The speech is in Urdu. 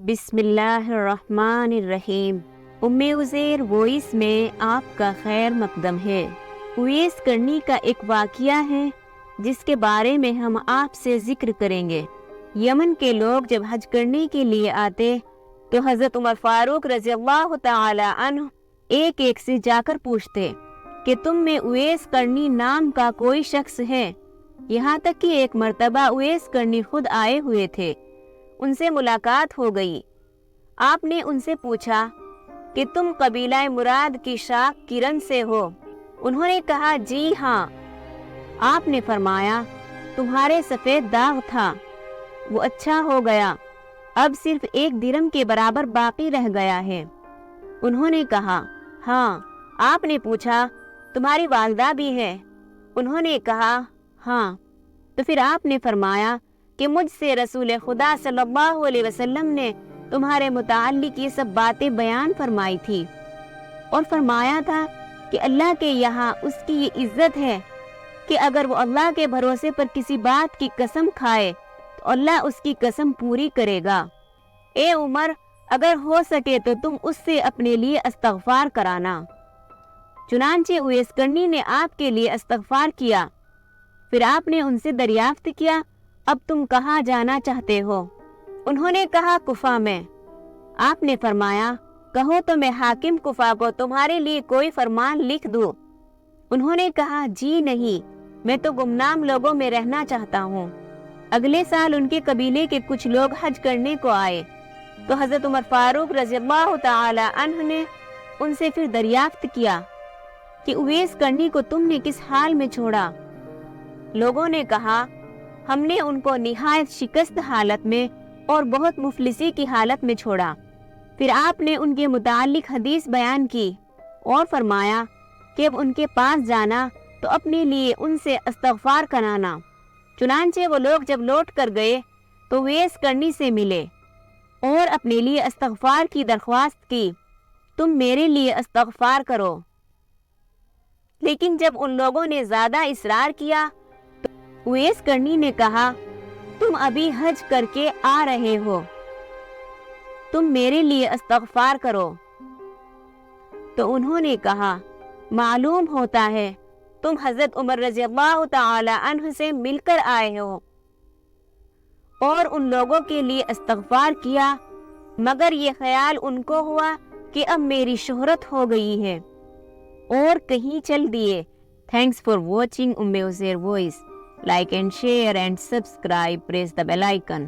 بسم اللہ الرحمن الرحیم۔ ام عزیر وائس میں آپ کا خیر مقدم ہے۔ اویس کرنی کا ایک واقعہ ہے جس کے بارے میں ہم آپ سے ذکر کریں گے۔ یمن کے لوگ جب حج کرنے کے لیے آتے تو حضرت عمر فاروق رضی اللہ تعالی عنہ ایک ایک سے جا کر پوچھتے کہ تم میں اویس کرنی نام کا کوئی شخص ہے؟ یہاں تک کہ ایک مرتبہ اویس کرنی خود آئے ہوئے تھے، ان سے ملاقات ہو گئی۔ آپ نے ان سے پوچھا کہ تم قبیلہ مراد کی شاخ کرن سے ہو؟ انہوں نے کہا جی ہاں۔ آپ نے فرمایا تمہارے سفید داغ تھا، وہ اچھا ہو گیا، اب صرف 1 درہم کے برابر باقی رہ گیا ہے۔ انہوں نے کہا ہاں۔ آپ نے پوچھا تمہاری والدہ بھی ہے؟ انہوں نے کہا ہاں۔ تو پھر آپ نے فرمایا کہ مجھ سے رسول خدا صلی اللہ علیہ وسلم نے تمہارے متعلق یہ سب باتیں بیان فرمائی تھی، اور فرمایا تھا کہ اللہ کے یہاں اس کی یہ عزت ہے کہ اگر وہ اللہ کے بھروسے پر کسی بات کی قسم کھائے تو اللہ اس کی قسم پوری کرے گا۔ اے عمر، اگر ہو سکے تو تم اس سے اپنے لیے استغفار کرانا۔ چنانچہ اویس کرنی نے آپ کے لیے استغفار کیا۔ پھر آپ نے ان سے دریافت کیا اب تم کہاں جانا چاہتے ہو؟ انہوں نے کہا کوفہ میں۔ آپ نے فرمایا کہو تو میں حاکم کوفہ کو تمہارے لیے کوئی فرمان لکھ دوں۔ انہوں نے کہا جی نہیں، میں تو گمنام لوگوں میں رہنا چاہتا ہوں۔ اگلے سال ان کے قبیلے کے کچھ لوگ حج کرنے کو آئے تو حضرت عمر فاروق رضی اللہ تعالی عنہ نے ان سے پھر دریافت کیا کہ اویس کرنی کو تم نے کس حال میں چھوڑا؟ لوگوں نے کہا ہم نے ان کو نہایت شکست حالت میں اور بہت مفلسی کی حالت میں چھوڑا۔ پھر آپ نے ان کے متعلق حدیث بیان کی اور فرمایا کہ اب ان کے پاس جانا تو اپنے لیے ان سے استغفار کرانا۔ چنانچہ وہ لوگ جب لوٹ کر گئے تو اویس کرنی سے ملے اور اپنے لیے استغفار کی درخواست کی، تم میرے لیے استغفار کرو۔ لیکن جب ان لوگوں نے زیادہ اصرار کیا تو اویس کرنی نے کہا تم ابھی حج کر کے آ رہے ہو، تم میرے لیے استغفار کرو۔ تو انہوں نے کہا معلوم ہوتا ہے تم حضرت عمر رضی اللہ تعالی عنہ سے مل کر آئے ہو، اور ان لوگوں کے لیے استغفار کیا، مگر یہ خیال ان کو ہوا کہ اب میری شہرت ہو گئی ہے اور کہیں چل دیے۔ Thanks for watching Umm Uzair Voice. Like and share and subscribe. Press the bell icon.